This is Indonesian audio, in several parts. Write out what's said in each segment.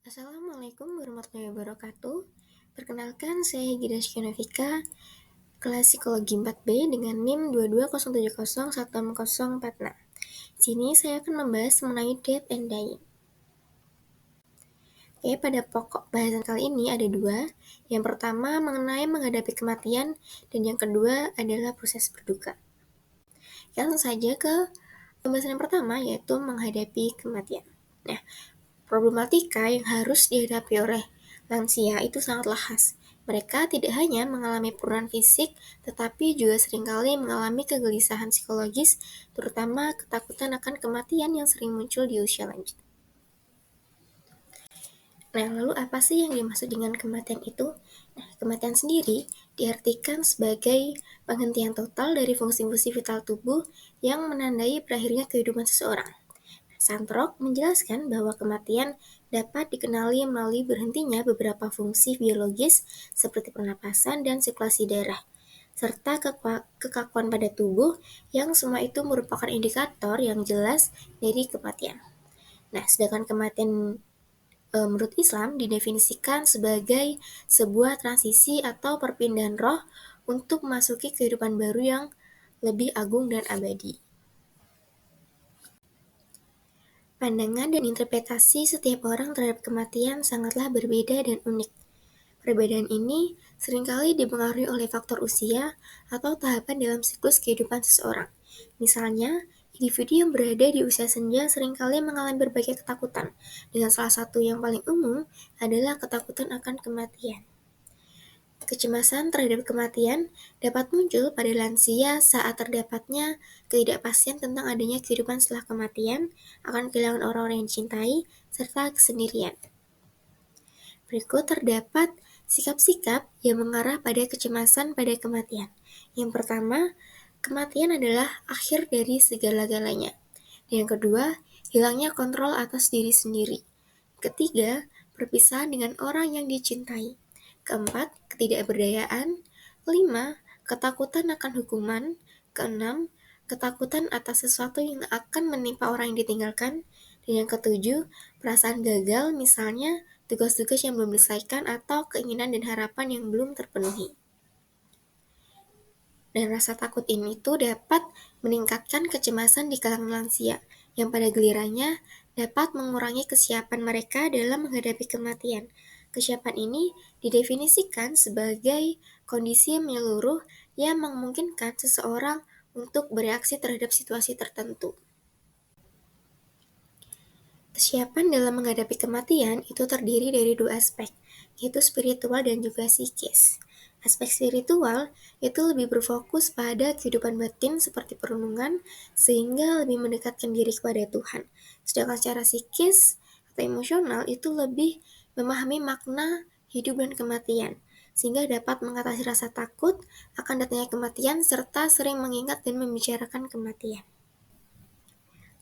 Assalamualaikum warahmatullahi wabarakatuh. Perkenalkan, saya Gida Shkinovika, kelas Psikologi 4B dengan NIM 2207016046. Di sini saya akan membahas mengenai death and dying. Oke, pada pokok bahasan kali ini ada dua. Yang pertama mengenai menghadapi kematian, dan yang kedua adalah proses berduka. Langsung saja ke pembahasan yang pertama, yaitu menghadapi kematian. Nah, problematika yang harus dihadapi oleh lansia itu sangatlah khas. Mereka tidak hanya mengalami penurunan fisik, tetapi juga seringkali mengalami kegelisahan psikologis, terutama ketakutan akan kematian yang sering muncul di usia lanjut. Nah, lalu apa sih yang dimaksud dengan kematian itu? Nah, kematian sendiri diartikan sebagai penghentian total dari fungsi-fungsi vital tubuh yang menandai berakhirnya kehidupan seseorang. Santrok menjelaskan bahwa kematian dapat dikenali melalui berhentinya beberapa fungsi biologis seperti pernapasan dan sirkulasi darah, serta kekakuan pada tubuh yang semua itu merupakan indikator yang jelas dari kematian. Nah, sedangkan kematian menurut Islam didefinisikan sebagai sebuah transisi atau perpindahan roh untuk memasuki kehidupan baru yang lebih agung dan abadi. Pandangan dan interpretasi setiap orang terhadap kematian sangatlah berbeda dan unik. Perbedaan ini seringkali dipengaruhi oleh faktor usia atau tahapan dalam siklus kehidupan seseorang. Misalnya, individu yang berada di usia senja seringkali mengalami berbagai ketakutan, dengan salah satu yang paling umum adalah ketakutan akan kematian. Kecemasan terhadap kematian dapat muncul pada lansia saat terdapatnya ketidakpastian tentang adanya kehidupan setelah kematian, akan kehilangan orang-orang yang dicintai, serta kesendirian. Berikut terdapat sikap-sikap yang mengarah pada kecemasan pada kematian. Yang pertama, kematian adalah akhir dari segala-galanya. Yang kedua, hilangnya kontrol atas diri sendiri. Ketiga, perpisahan dengan orang yang dicintai. Keempat, ketidakberdayaan. Kelima, ketakutan akan hukuman. Keenam, ketakutan atas sesuatu yang akan menimpa orang yang ditinggalkan. Dan yang ketujuh, perasaan gagal, misalnya tugas-tugas yang belum diselesaikan atau keinginan dan harapan yang belum terpenuhi. Dan rasa takut ini tuh dapat meningkatkan kecemasan di kalangan lansia, yang pada gilirannya dapat mengurangi kesiapan mereka dalam menghadapi kematian. Kesiapan ini didefinisikan sebagai kondisi menyeluruh yang memungkinkan seseorang untuk bereaksi terhadap situasi tertentu. Kesiapan dalam menghadapi kematian itu terdiri dari dua aspek, yaitu spiritual dan juga psikis. Aspek spiritual itu lebih berfokus pada kehidupan batin seperti perenungan, sehingga lebih mendekatkan diri kepada Tuhan. Sedangkan secara psikis atau emosional itu lebih memahami makna hidup dan kematian, sehingga dapat mengatasi rasa takut akan datangnya kematian serta sering mengingat dan membicarakan kematian.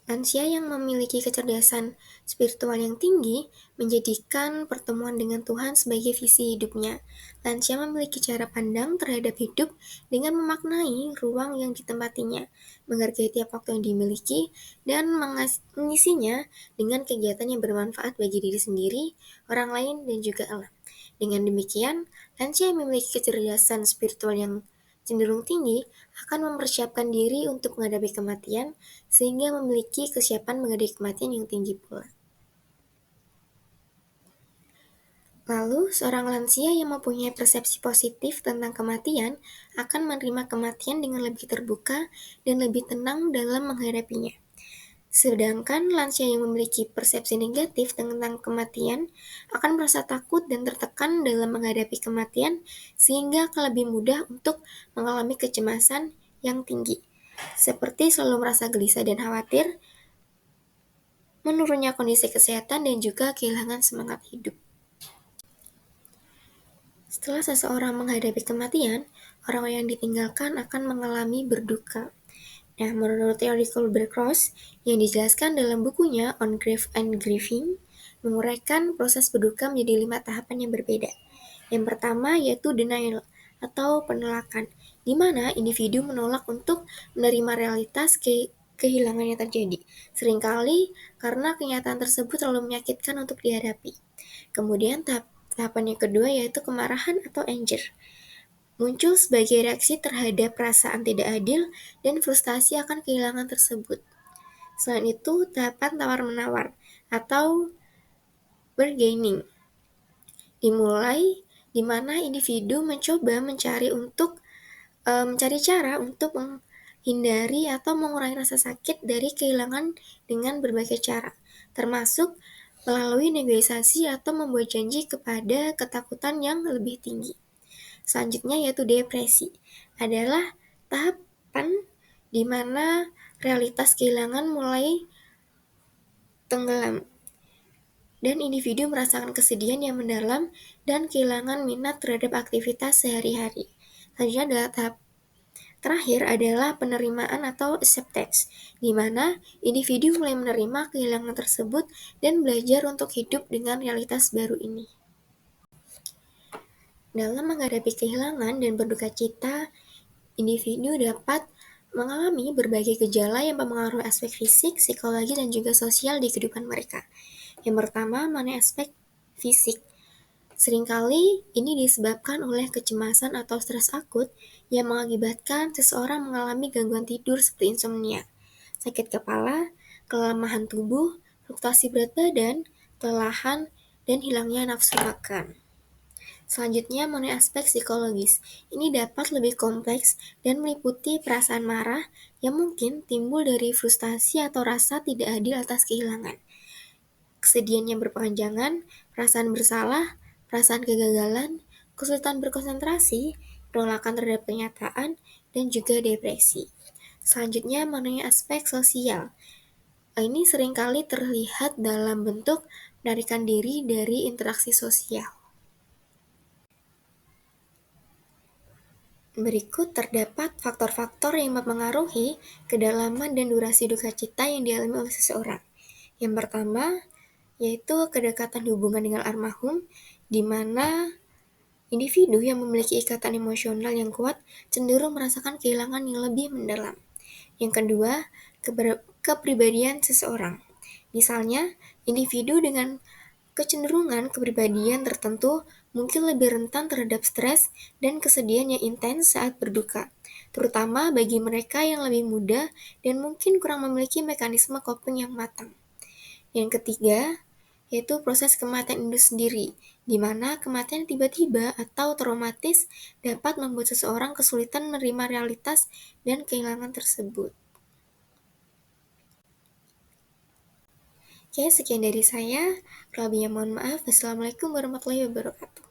Lansia yang memiliki kecerdasan spiritual yang tinggi menjadikan pertemuan dengan Tuhan sebagai visi hidupnya. Lansia memiliki cara pandang terhadap hidup dengan memaknai ruang yang ditempatinya, menghargai tiap waktu yang dimiliki, dan mengisinya dengan kegiatan yang bermanfaat bagi diri sendiri, orang lain, dan juga alam. Dengan demikian, lansia yang memiliki kecerdasan spiritual yang cenderung tinggi akan mempersiapkan diri untuk menghadapi kematian, sehingga memiliki kesiapan menghadapi kematian yang tinggi pula. Lalu, seorang lansia yang mempunyai persepsi positif tentang kematian akan menerima kematian dengan lebih terbuka dan lebih tenang dalam menghadapinya. Sedangkan lansia yang memiliki persepsi negatif tentang kematian akan merasa takut dan tertekan dalam menghadapi kematian, sehingga akan lebih mudah untuk mengalami kecemasan yang tinggi, seperti selalu merasa gelisah dan khawatir, menurunnya kondisi kesehatan, dan juga kehilangan semangat hidup. Setelah seseorang menghadapi kematian, orang yang ditinggalkan akan mengalami berduka. Nah, menurut teori Kübler-Ross yang dijelaskan dalam bukunya On Grief and Grieving, menguraikan proses berduka menjadi 5 tahapan yang berbeda. Yang pertama yaitu denial atau penolakan, di mana individu menolak untuk menerima realitas kehilangan yang terjadi. Seringkali karena kenyataan tersebut terlalu menyakitkan untuk dihadapi. Kemudian tahapan yang kedua yaitu kemarahan atau anger. Muncul sebagai reaksi terhadap perasaan tidak adil dan frustasi akan kehilangan tersebut. Selain itu, tahapan tawar-menawar atau bargaining dimulai di mana individu mencoba mencari cara untuk menghindari atau mengurangi rasa sakit dari kehilangan dengan berbagai cara, termasuk melalui negosiasi atau membuat janji kepada ketakutan yang lebih tinggi. Selanjutnya yaitu depresi, adalah tahapan di mana realitas kehilangan mulai tenggelam dan individu merasakan kesedihan yang mendalam dan kehilangan minat terhadap aktivitas sehari-hari. Selanjutnya adalah tahap terakhir adalah penerimaan atau acceptance, di mana individu mulai menerima kehilangan tersebut dan belajar untuk hidup dengan realitas baru ini. Dalam menghadapi kehilangan dan berduka cita, individu dapat mengalami berbagai gejala yang mempengaruhi aspek fisik, psikologi, dan juga sosial di kehidupan mereka. Yang pertama, mengenai aspek fisik. Seringkali ini disebabkan oleh kecemasan atau stres akut yang mengakibatkan seseorang mengalami gangguan tidur seperti insomnia, sakit kepala, kelemahan tubuh, fluktuasi berat badan, kelelahan, dan hilangnya nafsu makan. Selanjutnya mengenai aspek psikologis. Ini dapat lebih kompleks dan meliputi perasaan marah yang mungkin timbul dari frustasi atau rasa tidak adil atas kehilangan, kesedihan yang berkepanjangan, perasaan bersalah, perasaan kegagalan, kesulitan berkonsentrasi, penolakan terhadap kenyataan, dan juga depresi. Selanjutnya mengenai aspek sosial. Ini seringkali terlihat dalam bentuk menarikan diri dari interaksi sosial. Berikut terdapat faktor-faktor yang mempengaruhi kedalaman dan durasi duka cita yang dialami oleh seseorang. Yang pertama, yaitu kedekatan hubungan dengan almarhum, di mana individu yang memiliki ikatan emosional yang kuat cenderung merasakan kehilangan yang lebih mendalam. Yang kedua, kepribadian seseorang. Misalnya, individu dengan kecenderungan kepribadian tertentu mungkin lebih rentan terhadap stres dan kesedihan yang intens saat berduka, terutama bagi mereka yang lebih muda dan mungkin kurang memiliki mekanisme coping yang matang. Yang ketiga, yaitu proses kematian itu sendiri, di mana kematian tiba-tiba atau traumatis dapat membuat seseorang kesulitan menerima realitas dan kehilangan tersebut. Oke, sekian dari saya. Kalau lebihnya mohon maaf. Wassalamualaikum warahmatullahi wabarakatuh.